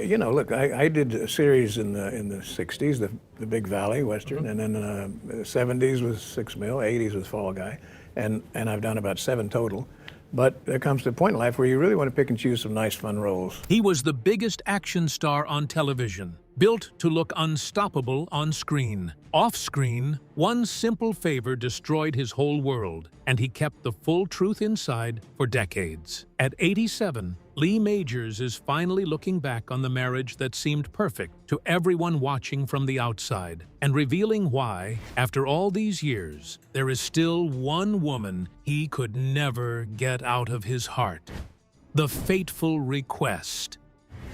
you know, look, I did a series in the '60s, the Big Valley Western, and then the '70s was 6 Mil, '80s was Fall Guy, and I've done about 7 total. But there comes to a point in life where you really want to pick and choose some nice, fun roles. He was the biggest action star on television, built to look unstoppable on screen. Off-screen, one simple favor destroyed his whole world, and he kept the full truth inside for decades. At 87, Lee Majors is finally looking back on the marriage that seemed perfect to everyone watching from the outside, and revealing why, after all these years, there is still one woman he could never get out of his heart. The Fateful Request.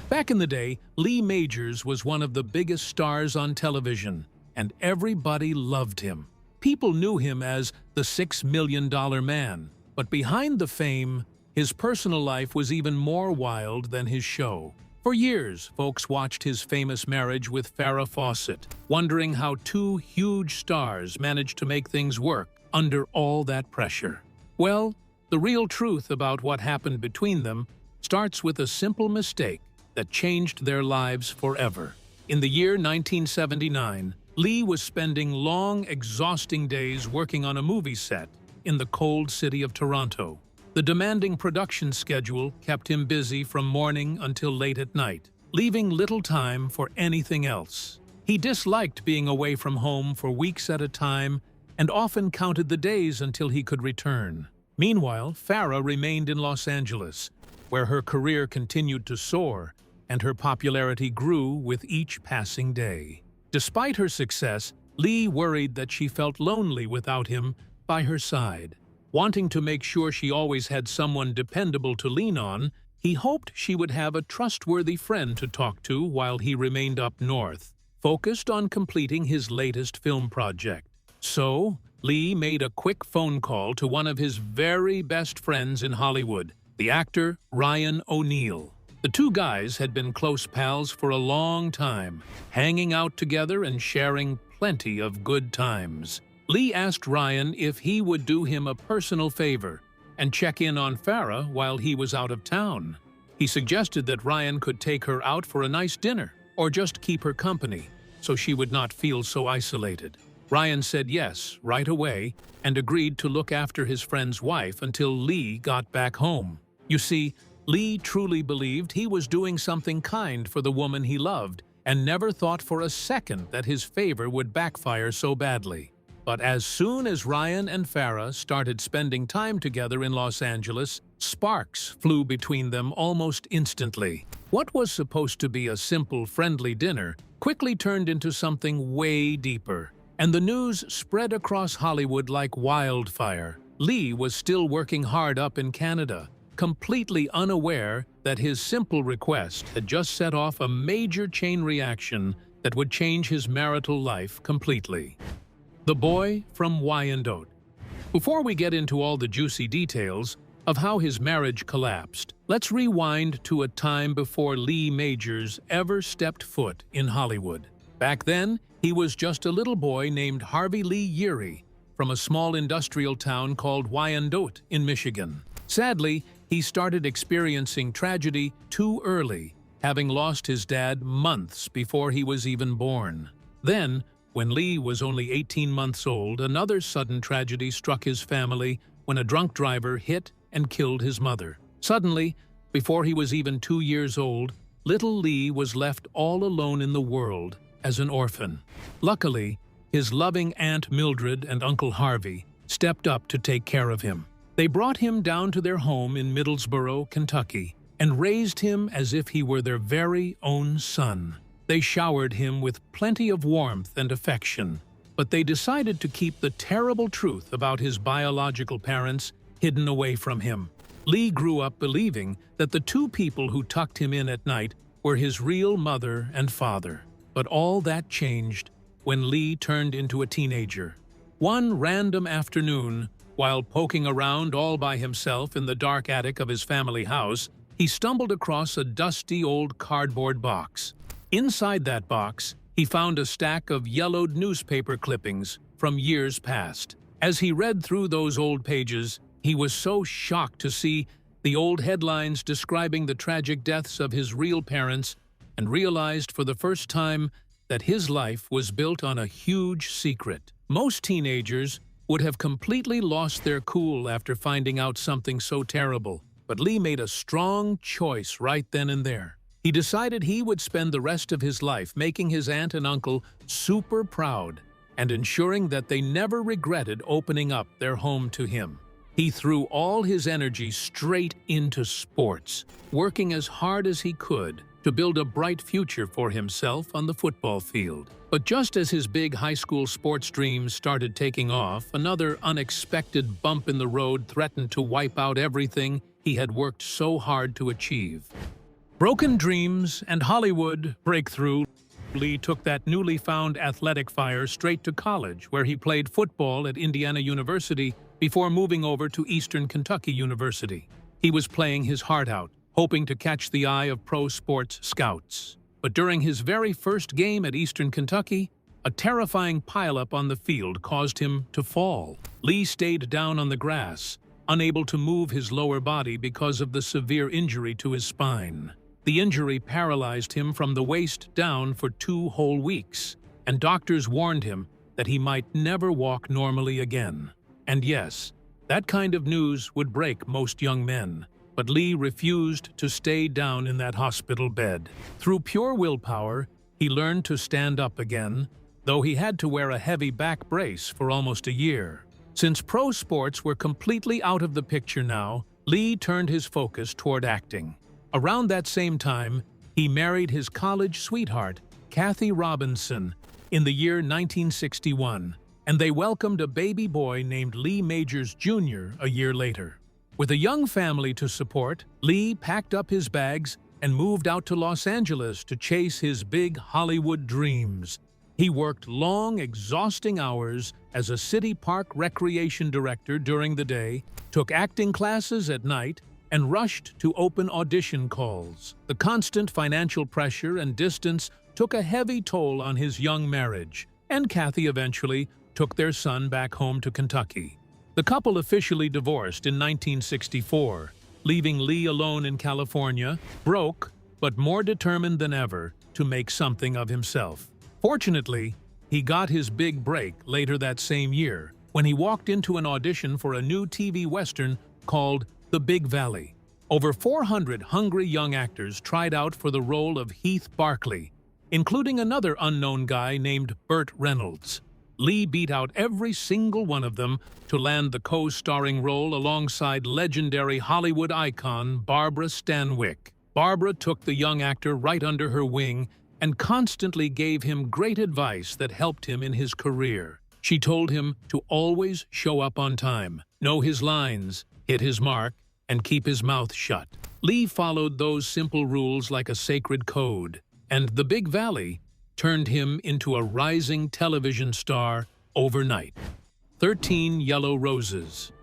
Back in the day, Lee Majors was one of the biggest stars on television, and everybody loved him. People knew him as the $6 Million Man, but behind the fame, his personal life was even more wild than his show. For years, folks watched his famous marriage with Farrah Fawcett, wondering how two huge stars managed to make things work under all that pressure. Well, the real truth about what happened between them starts with a simple mistake that changed their lives forever. In the year 1979, Lee was spending long, exhausting days working on a movie set in the cold city of Toronto. The demanding production schedule kept him busy from morning until late at night, leaving little time for anything else. He disliked being away from home for weeks at a time and often counted the days until he could return. Meanwhile, Farrah remained in Los Angeles, where her career continued to soar and her popularity grew with each passing day. Despite her success, Lee worried that she felt lonely without him by her side. Wanting to make sure she always had someone dependable to lean on, he hoped she would have a trustworthy friend to talk to while he remained up north, focused on completing his latest film project. So, Lee made a quick phone call to one of his very best friends in Hollywood, the actor Ryan O'Neal. The two guys had been close pals for a long time, hanging out together and sharing plenty of good times. Lee asked Ryan if he would do him a personal favor and check in on Farrah while he was out of town. He suggested that Ryan could take her out for a nice dinner or just keep her company so she would not feel so isolated. Ryan said yes right away and agreed to look after his friend's wife until Lee got back home. You see, Lee truly believed he was doing something kind for the woman he loved and never thought for a second that his favor would backfire so badly. But as soon as Ryan and Farrah started spending time together in Los Angeles, sparks flew between them almost instantly. What was supposed to be a simple, friendly dinner quickly turned into something way deeper, and the news spread across Hollywood like wildfire. Lee was still working hard up in Canada, completely unaware that his simple request had just set off a major chain reaction that would change his marital life completely. The Boy from Wyandotte. Before we get into all the juicy details of how his marriage collapsed, let's rewind to a time before Lee Majors ever stepped foot in Hollywood. Back then, he was just a little boy named Harvey Lee Yeary from a small industrial town called Wyandotte in Michigan. Sadly, he started experiencing tragedy too early, having lost his dad months before he was even born. Then, when Lee was only 18 months old, another sudden tragedy struck his family when a drunk driver hit and killed his mother. Suddenly, before he was even 2 years old, little Lee was left all alone in the world as an orphan. Luckily, his loving Aunt Mildred and Uncle Harvey stepped up to take care of him. They brought him down to their home in Middlesboro, Kentucky, and raised him as if he were their very own son. They showered him with plenty of warmth and affection, but they decided to keep the terrible truth about his biological parents hidden away from him. Lee grew up believing that the two people who tucked him in at night were his real mother and father. But all that changed when Lee turned into a teenager. One random afternoon, while poking around all by himself in the dark attic of his family house, he stumbled across a dusty old cardboard box. Inside that box, he found a stack of yellowed newspaper clippings from years past. As he read through those old pages, he was so shocked to see the old headlines describing the tragic deaths of his real parents and realized for the first time that his life was built on a huge secret. Most teenagers would have completely lost their cool after finding out something so terrible, but Lee made a strong choice right then and there. He decided he would spend the rest of his life making his aunt and uncle super proud and ensuring that they never regretted opening up their home to him. He threw all his energy straight into sports, working as hard as he could to build a bright future for himself on the football field. But just as his big high school sports dreams started taking off, another unexpected bump in the road threatened to wipe out everything he had worked so hard to achieve. Broken dreams and Hollywood breakthrough. Lee took that newly found athletic fire straight to college, where he played football at Indiana University before moving over to Eastern Kentucky University. He was playing his heart out, hoping to catch the eye of pro sports scouts. But during his very first game at Eastern Kentucky, a terrifying pileup on the field caused him to fall. Lee stayed down on the grass, unable to move his lower body because of the severe injury to his spine. The injury paralyzed him from the waist down for 2 whole weeks, and doctors warned him that he might never walk normally again. And yes, that kind of news would break most young men. But Lee refused to stay down in that hospital bed. Through pure willpower, he learned to stand up again, though he had to wear a heavy back brace for almost a year. Since pro sports were completely out of the picture now, Lee turned his focus toward acting. Around that same time, he married his college sweetheart, Kathy Robinson, in the year 1961, and they welcomed a baby boy named Lee Majors Jr. a year later. With a young family to support, Lee packed up his bags and moved out to Los Angeles to chase his big Hollywood dreams. He worked long, exhausting hours as a city park recreation director during the day, took acting classes at night, and rushed to open audition calls. The constant financial pressure and distance took a heavy toll on his young marriage, and Kathy eventually took their son back home to Kentucky. The couple officially divorced in 1964, leaving Lee alone in California, broke, but more determined than ever to make something of himself. Fortunately, he got his big break later that same year when he walked into an audition for a new TV Western called The Big Valley. Over 400 hungry young actors tried out for the role of Heath Barkley, including another unknown guy named Burt Reynolds. Lee beat out every single one of them to land the co-starring role alongside legendary Hollywood icon Barbara Stanwyck. Barbara took the young actor right under her wing and constantly gave him great advice that helped him in his career. She told him to always show up on time, know his lines, hit his mark, and keep his mouth shut. Lee followed those simple rules like a sacred code, and The Big Valley turned him into a rising television star overnight. 13 Yellow Roses.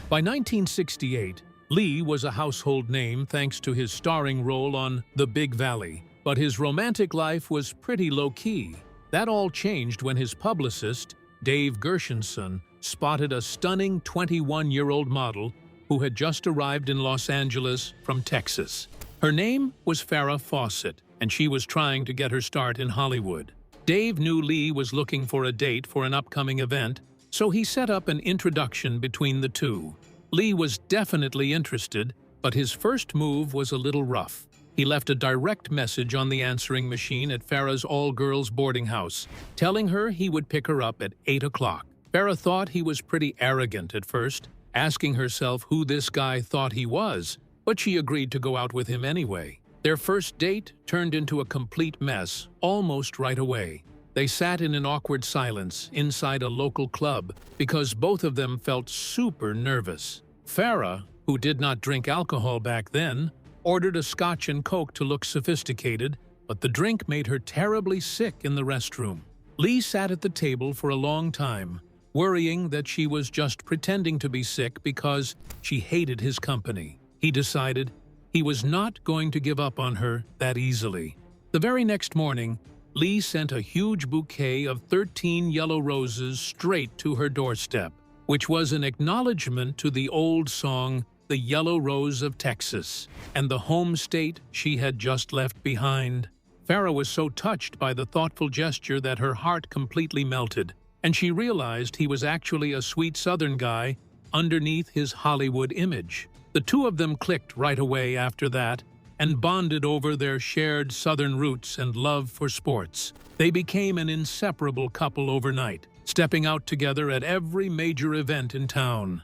By 1968, Lee was a household name thanks to his starring role on The Big Valley, but his romantic life was pretty low-key. That all changed when his publicist, Dave Gershenson, spotted a stunning 21-year-old model who had just arrived in Los Angeles from Texas. Her name was Farrah Fawcett, and she was trying to get her start in Hollywood. Dave knew Lee was looking for a date for an upcoming event, so he set up an introduction between the two. Lee was definitely interested, but his first move was a little rough. He left a direct message on the answering machine at Farrah's all-girls boarding house, telling her he would pick her up at 8 o'clock. Farrah thought he was pretty arrogant at first, asking herself who this guy thought he was, but she agreed to go out with him anyway. Their first date turned into a complete mess almost right away. They sat in an awkward silence inside a local club because both of them felt super nervous. Farrah, who did not drink alcohol back then, ordered a scotch and coke to look sophisticated, but the drink made her terribly sick in the restroom. Lee sat at the table for a long time, worrying that she was just pretending to be sick because she hated his company. He decided he was not going to give up on her that easily. The very next morning, Lee sent a huge bouquet of 13 yellow roses straight to her doorstep, which was an acknowledgement to the old song, The Yellow Rose of Texas, and the home state she had just left behind. Farrah was so touched by the thoughtful gesture that her heart completely melted, and she realized he was actually a sweet Southern guy underneath his Hollywood image. The two of them clicked right away after that and bonded over their shared Southern roots and love for sports. They became an inseparable couple overnight, stepping out together at every major event in town.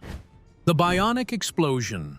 The Bionic Explosion.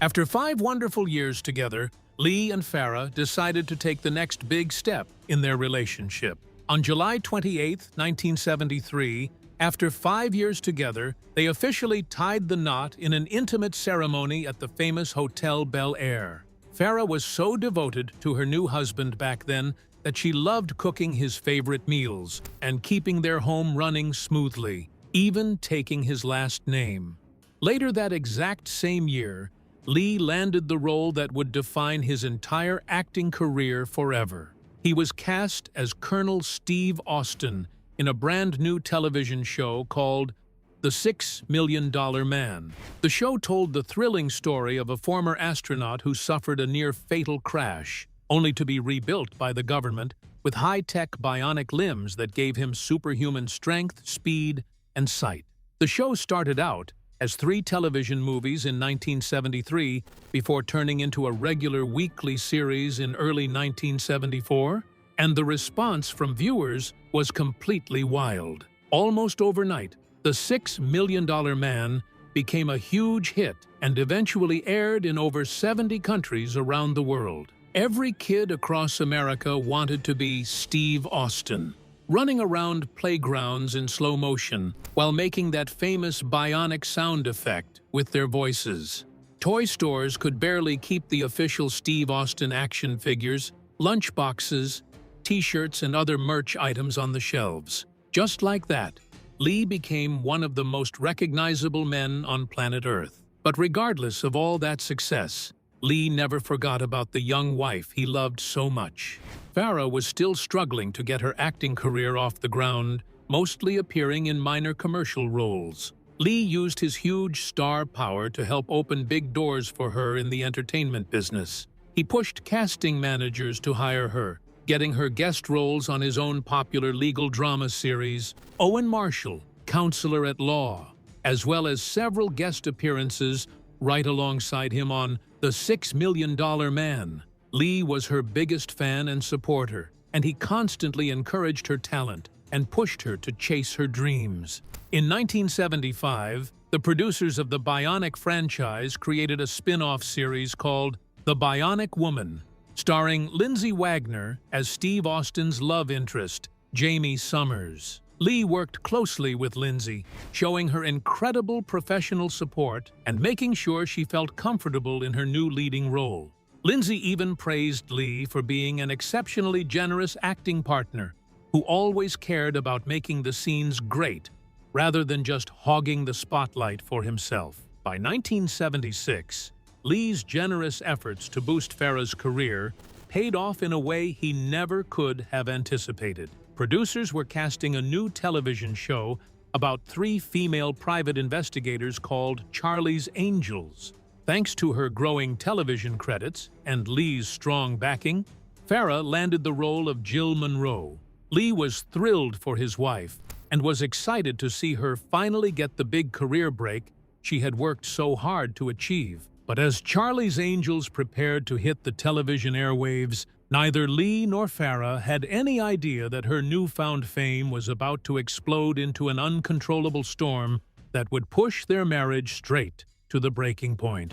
After 5 wonderful years together, Lee and Farrah decided to take the next big step in their relationship. On July 28, 1973, after 5 years together, they officially tied the knot in an intimate ceremony at the famous Hotel Bel Air. Farrah was so devoted to her new husband back then that she loved cooking his favorite meals and keeping their home running smoothly, even taking his last name. Later that exact same year, Lee landed the role that would define his entire acting career forever. He was cast as Colonel Steve Austin in a brand new television show called The $6 Million Man. The show told the thrilling story of a former astronaut who suffered a near-fatal crash, only to be rebuilt by the government with high-tech bionic limbs that gave him superhuman strength, speed, and sight. The show started out as 3 television movies in 1973 before turning into a regular weekly series in early 1974, and the response from viewers was completely wild. Almost overnight, The $6 Million Man became a huge hit and eventually aired in over 70 countries around the world. Every kid across America wanted to be Steve Austin, running around playgrounds in slow motion while making that famous bionic sound effect with their voices. Toy stores could barely keep the official Steve Austin action figures, lunchboxes, t-shirts, and other merch items on the shelves. Just like that, Lee became one of the most recognizable men on planet Earth. But regardless of all that success, Lee never forgot about the young wife he loved so much. Farrah was still struggling to get her acting career off the ground, mostly appearing in minor commercial roles. Lee used his huge star power to help open big doors for her in the entertainment business. He pushed casting managers to hire her, getting her guest roles on his own popular legal drama series, Owen Marshall, Counselor at Law, as well as several guest appearances right alongside him on The $6 Million Man. Lee was her biggest fan and supporter, and he constantly encouraged her talent and pushed her to chase her dreams. In 1975, the producers of the Bionic franchise created a spin-off series called The Bionic Woman, starring Lindsay Wagner as Steve Austin's love interest, Jamie Summers. Lee worked closely with Lindsay, showing her incredible professional support and making sure she felt comfortable in her new leading role. Lindsay even praised Lee for being an exceptionally generous acting partner who always cared about making the scenes great rather than just hogging the spotlight for himself. By 1976, Lee's generous efforts to boost Farrah's career paid off in a way he never could have anticipated. Producers were casting a new television show about 3 female private investigators called Charlie's Angels. Thanks to her growing television credits and Lee's strong backing, Farrah landed the role of Jill Monroe. Lee was thrilled for his wife and was excited to see her finally get the big career break she had worked so hard to achieve. But as Charlie's Angels prepared to hit the television airwaves, neither Lee nor Farrah had any idea that her newfound fame was about to explode into an uncontrollable storm that would push their marriage straight to the breaking point.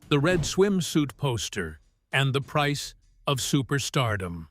The red swimsuit poster and the price of superstardom.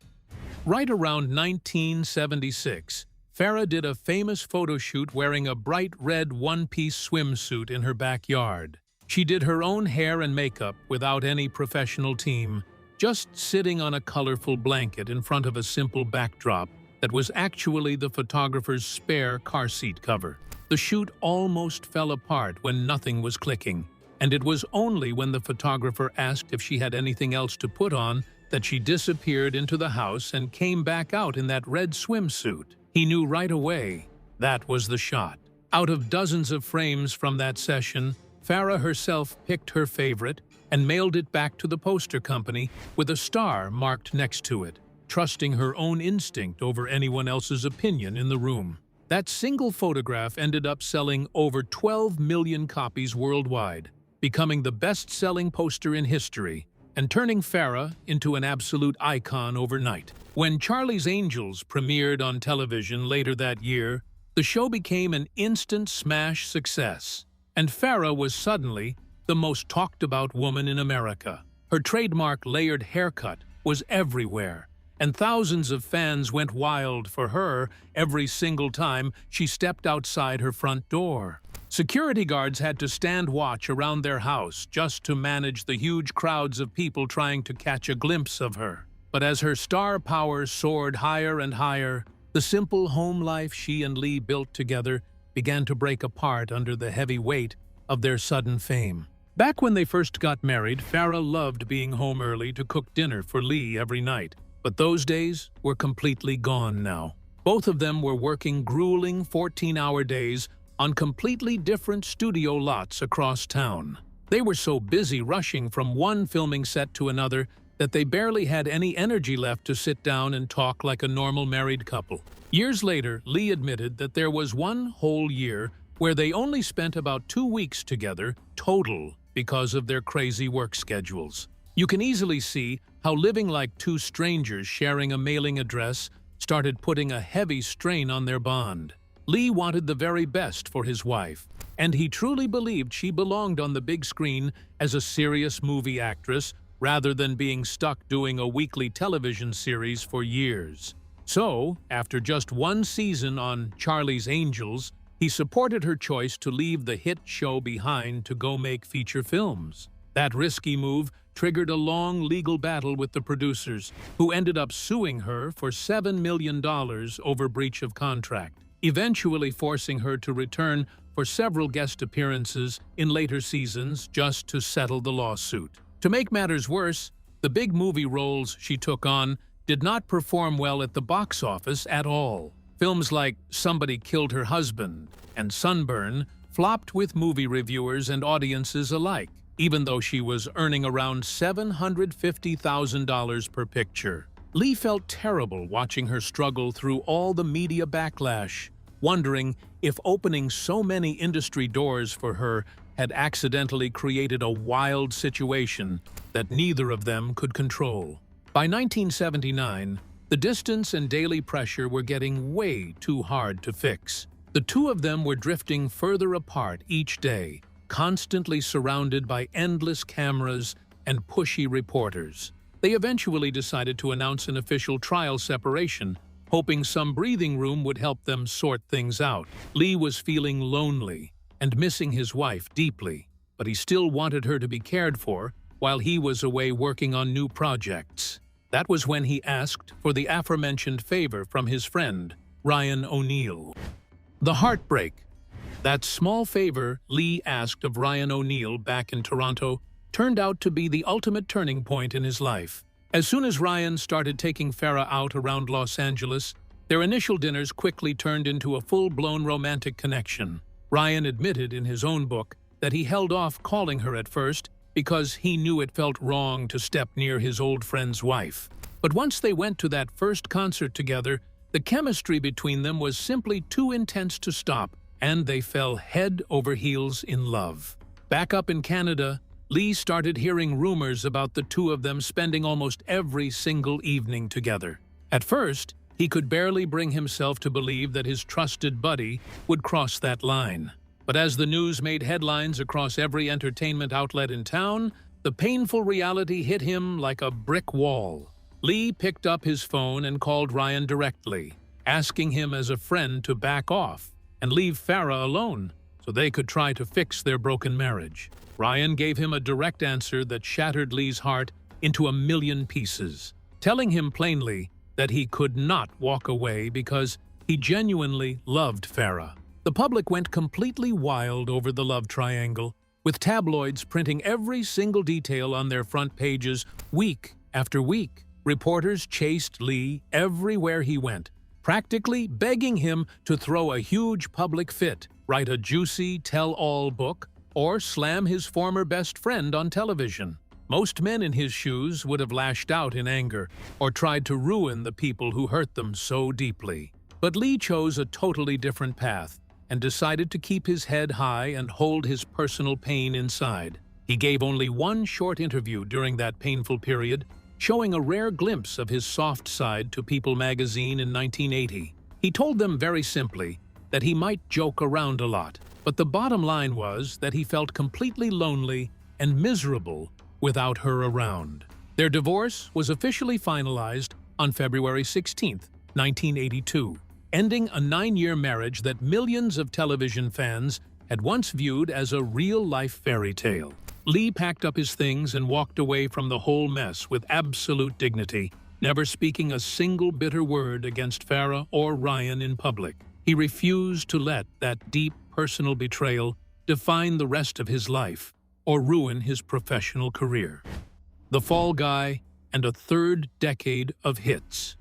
Right around 1976, Farrah did a famous photo shoot wearing a bright red one-piece swimsuit in her backyard. She did her own hair and makeup without any professional team, just sitting on a colorful blanket in front of a simple backdrop that was actually the photographer's spare car seat cover. The shoot almost fell apart when nothing was clicking, and it was only when the photographer asked if she had anything else to put on that she disappeared into the house and came back out in that red swimsuit. He knew right away that was the shot. Out of dozens of frames from that session, Farrah herself picked her favorite and mailed it back to the poster company with a star marked next to it. trusting her own instinct over anyone else's opinion in the room. That single photograph ended up selling over 12 million copies worldwide, becoming the best-selling poster in history, and turning Farrah into an absolute icon overnight. When Charlie's Angels premiered on television later that year, the show became an instant smash success, and Farrah was suddenly the most talked-about woman in America. Her trademark layered haircut was everywhere, and thousands of fans went wild for her every single time she stepped outside her front door. Security guards had to stand watch around their house just to manage the huge crowds of people trying to catch a glimpse of her. But as her star power soared higher and higher, the simple home life she and Lee built together began to break apart under the heavy weight of their sudden fame. Back when they first got married, Farrah loved being home early to cook dinner for Lee every night. But those days were completely gone now. Both of them were working grueling 14-hour days on completely different studio lots across town. They were so busy rushing from one filming set to another that they barely had any energy left to sit down and talk like a normal married couple. Years later, Lee admitted that there was one whole year where they only spent about 2 weeks together total because of their crazy work schedules. You can easily see how living like two strangers sharing a mailing address started putting a heavy strain on their bond. Lee wanted the very best for his wife, and he truly believed she belonged on the big screen as a serious movie actress rather than being stuck doing a weekly television series for years. So, after just one season on Charlie's Angels, he supported her choice to leave the hit show behind to go make feature films. That risky move triggered a long legal battle with the producers, who ended up suing her for $7 million over breach of contract, eventually forcing her to return for several guest appearances in later seasons just to settle the lawsuit. To make matters worse, the big movie roles she took on did not perform well at the box office at all. Films like Somebody Killed Her Husband and Sunburn flopped with movie reviewers and audiences alike, even though she was earning around $750,000 per picture. Lee felt terrible watching her struggle through all the media backlash, wondering if opening so many industry doors for her had accidentally created a wild situation that neither of them could control. By 1979, the distance and daily pressure were getting way too hard to fix. The two of them were drifting further apart each day, constantly surrounded by endless cameras and pushy reporters. They eventually decided to announce an official trial separation, hoping some breathing room would help them sort things out. Lee was feeling lonely and missing his wife deeply, but he still wanted her to be cared for while he was away working on new projects. That was when he asked for the aforementioned favor from his friend, Ryan O'Neal. The heartbreak. That small favor Lee asked of Ryan O'Neal back in Toronto turned out to be the ultimate turning point in his life. As soon as Ryan started taking Farrah out around Los Angeles, their initial dinners quickly turned into a full-blown romantic connection. Ryan admitted in his own book that he held off calling her at first because he knew it felt wrong to step near his old friend's wife. But once they went to that first concert together, the chemistry between them was simply too intense to stop, and they fell head over heels in love. Back up in Canada, Lee started hearing rumors about the two of them spending almost every single evening together. At first, he could barely bring himself to believe that his trusted buddy would cross that line. But as the news made headlines across every entertainment outlet in town, the painful reality hit him like a brick wall. Lee picked up his phone and called Ryan directly, asking him as a friend to back off and leave Farrah alone so they could try to fix their broken marriage. Ryan gave him a direct answer that shattered Lee's heart into a million pieces, telling him plainly that he could not walk away because he genuinely loved Farrah. The public went completely wild over the love triangle, with tabloids printing every single detail on their front pages week after week. Reporters chased Lee everywhere he went, practically begging him to throw a huge public fit, write a juicy tell-all book, or slam his former best friend on television. Most men in his shoes would have lashed out in anger or tried to ruin the people who hurt them so deeply. But Lee chose a totally different path and decided to keep his head high and hold his personal pain inside. He gave only one short interview during that painful period, showing a rare glimpse of his soft side to People magazine in 1980. He told them very simply that he might joke around a lot, but the bottom line was that he felt completely lonely and miserable without her around. Their divorce was officially finalized on February 16, 1982, ending a 9-year marriage that millions of television fans had once viewed as a real-life fairy tale. Lee packed up his things and walked away from the whole mess with absolute dignity, never speaking a single bitter word against Farrah or Ryan in public. He refused to let that deep personal betrayal define the rest of his life or ruin his professional career. The Fall Guy and a third decade of hits.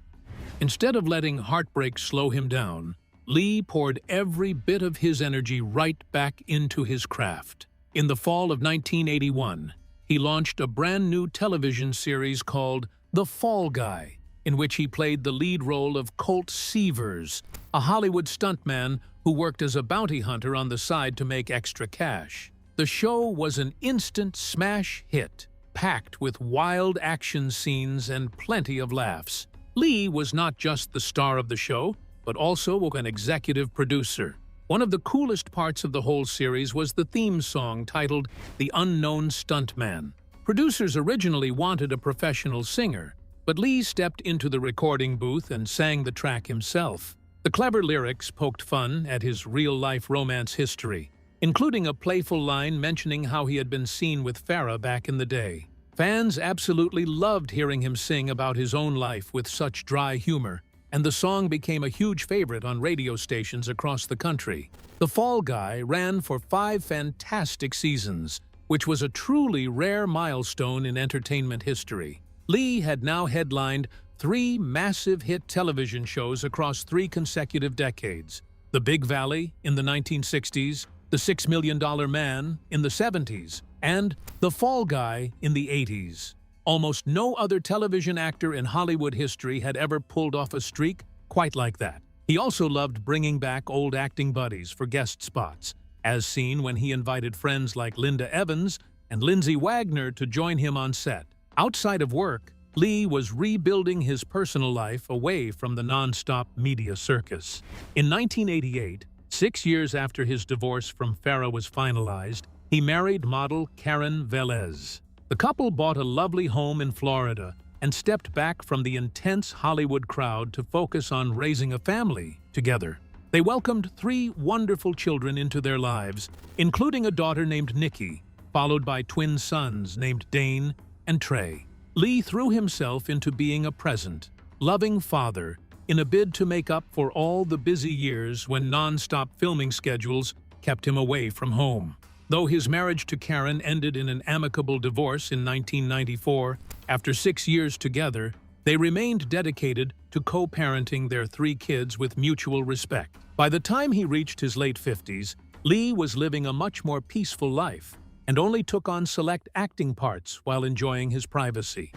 Instead of letting heartbreak slow him down, Lee poured every bit of his energy right back into his craft. In the fall of 1981, he launched a brand new television series called The Fall Guy, in which he played the lead role of Colt Seavers, a Hollywood stuntman who worked as a bounty hunter on the side to make extra cash. The show was an instant smash hit, packed with wild action scenes and plenty of laughs. Lee was not just the star of the show, but also an executive producer. One of the coolest parts of the whole series was the theme song titled The Unknown Stuntman. Producers originally wanted a professional singer, but Lee stepped into the recording booth and sang the track himself. The clever lyrics poked fun at his real-life romance history, including a playful line mentioning how he had been seen with Farrah back in the day. Fans absolutely loved hearing him sing about his own life with such dry humor, and the song became a huge favorite on radio stations across the country. The Fall Guy ran for 5 fantastic seasons, which was a truly rare milestone in entertainment history. Lee had now headlined 3 massive hit television shows across 3 consecutive decades: The Big Valley in the 1960s, The $6 Million Man in the 70s, and The Fall Guy in the 80s. Almost no other television actor in Hollywood history had ever pulled off a streak quite like that. He also loved bringing back old acting buddies for guest spots, as seen when he invited friends like Linda Evans and Lindsay Wagner to join him on set. Outside of work, Lee was rebuilding his personal life away from the non-stop media circus. In 1988, 6 years after his divorce from Farrah was finalized, he married model Karen Velez. The couple bought a lovely home in Florida and stepped back from the intense Hollywood crowd to focus on raising a family together. They welcomed 3 wonderful children into their lives, including a daughter named Nikki, followed by twin sons named Dane and Trey. Lee threw himself into being a present, loving father in a bid to make up for all the busy years when non-stop filming schedules kept him away from home. Though his marriage to Karen ended in an amicable divorce in 1994, after 6 years together, they remained dedicated to co-parenting their 3 kids with mutual respect. By the time he reached his late 50s, Lee was living a much more peaceful life and only took on select acting parts while enjoying his privacy.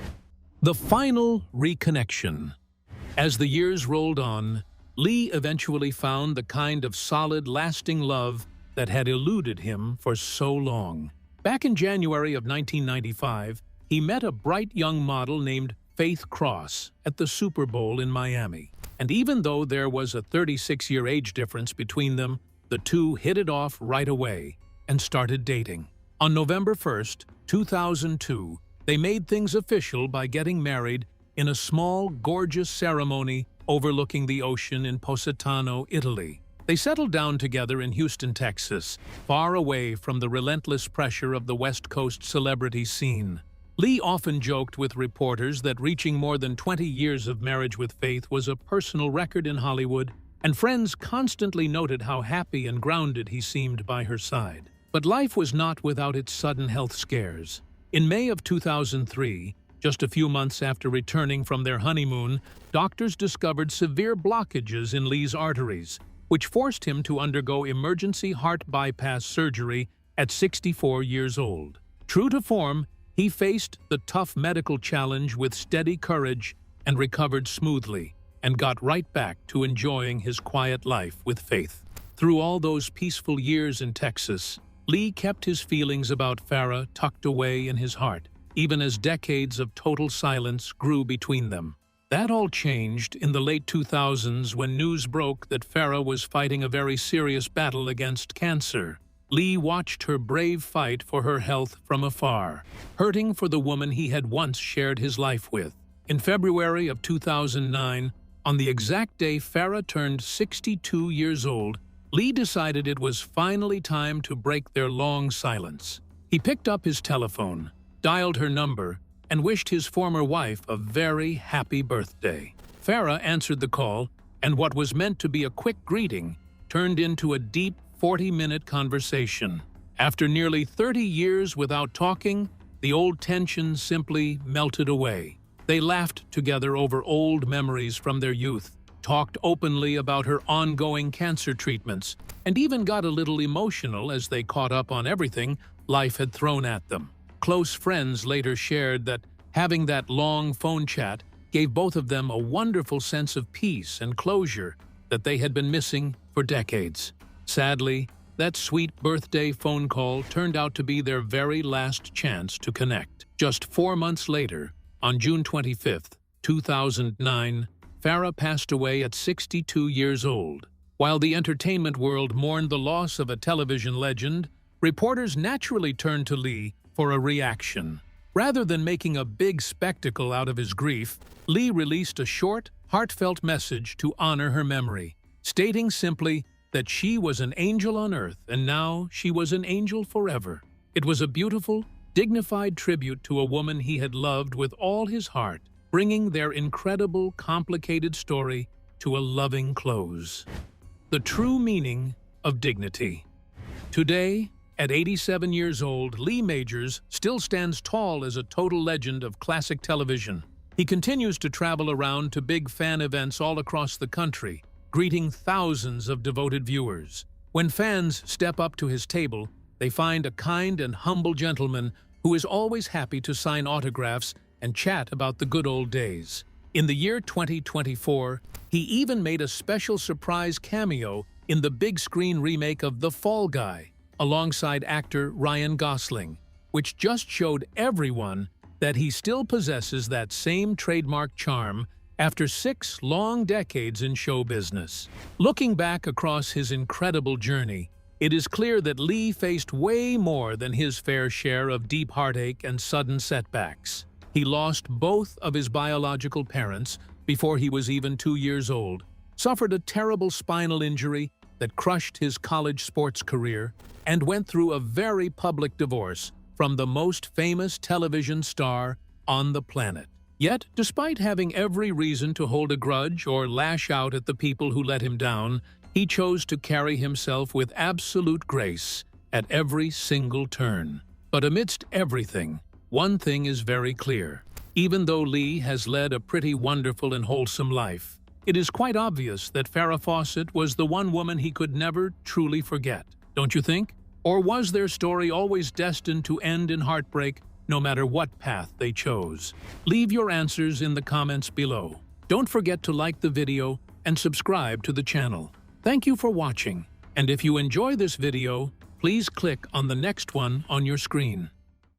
The final reconnection. As the years rolled on, Lee eventually found the kind of solid, lasting love that had eluded him for so long. Back in January of 1995, he met a bright young model named Faith Cross at the Super Bowl in Miami. And even though there was a 36-year age difference between them, the two hit it off right away and started dating. On November 1st, 2002, they made things official by getting married in a small, gorgeous ceremony overlooking the ocean in Positano, Italy. They settled down together in Houston, Texas, far away from the relentless pressure of the West Coast celebrity scene. Lee often joked with reporters that reaching more than 20 years of marriage with Faith was a personal record in Hollywood, and friends constantly noted how happy and grounded he seemed by her side. But life was not without its sudden health scares. In May of 2003, just a few months after returning from their honeymoon, doctors discovered severe blockages in Lee's arteries, which forced him to undergo emergency heart bypass surgery at 64 years old. True to form, He faced the tough medical challenge with steady courage and recovered smoothly, and got right back to enjoying his quiet life with Faith. Through all those peaceful years in Texas, Lee kept his feelings about Farrah tucked away in his heart, even as decades of total silence grew between them. That all changed in the late 2000s when news broke that Farrah was fighting a very serious battle against cancer. Lee watched her brave fight for her health from afar, hurting for the woman he had once shared his life with. In February of 2009, on the exact day Farrah turned 62 years old, Lee decided it was finally time to break their long silence. He picked up his telephone, dialed her number, and wished his former wife a very happy birthday. Farrah answered the call, and what was meant to be a quick greeting turned into a deep 40-minute conversation. After nearly 30 years without talking, the old tension simply melted away. They laughed together over old memories from their youth, talked openly about her ongoing cancer treatments, and even got a little emotional as they caught up on everything life had thrown at them. Close friends later shared that having that long phone chat gave both of them a wonderful sense of peace and closure that they had been missing for decades. Sadly, that sweet birthday phone call turned out to be their very last chance to connect. Just 4 months later, on June 25, 2009, Farrah passed away at 62 years old. While the entertainment world mourned the loss of a television legend, reporters naturally turned to Lee for a reaction. Rather than making a big spectacle out of his grief, Lee released a short, heartfelt message to honor her memory, stating simply that she was an angel on earth and now she was an angel forever. It was a beautiful, dignified tribute to a woman he had loved with all his heart, bringing their incredible, complicated story to a loving close. The true meaning of dignity. Today, at 87 years old, Lee Majors still stands tall as a total legend of classic television. He continues to travel around to big fan events all across the country, greeting thousands of devoted viewers. When fans step up to his table, they find a kind and humble gentleman who is always happy to sign autographs and chat about the good old days. In the year 2024, he even made a special surprise cameo in the big screen remake of The Fall Guy, alongside actor Ryan Gosling, which just showed everyone that he still possesses that same trademark charm after 6 long decades in show business. Looking back across his incredible journey, it is clear that Lee faced way more than his fair share of deep heartache and sudden setbacks. He lost both of his biological parents before he was even 2 years old, suffered a terrible spinal injury that crushed his college sports career, and went through a very public divorce from the most famous television star on the planet. Yet, despite having every reason to hold a grudge or lash out at the people who let him down, he chose to carry himself with absolute grace at every single turn. But amidst everything, one thing is very clear. Even though Lee has led a pretty wonderful and wholesome life, it is quite obvious that Farrah Fawcett was the one woman he could never truly forget. Don't you think? Or was their story always destined to end in heartbreak, no matter what path they chose? Leave your answers in the comments below. Don't forget to like the video and subscribe to the channel. Thank you for watching, and if you enjoy this video, please click on the next one on your screen.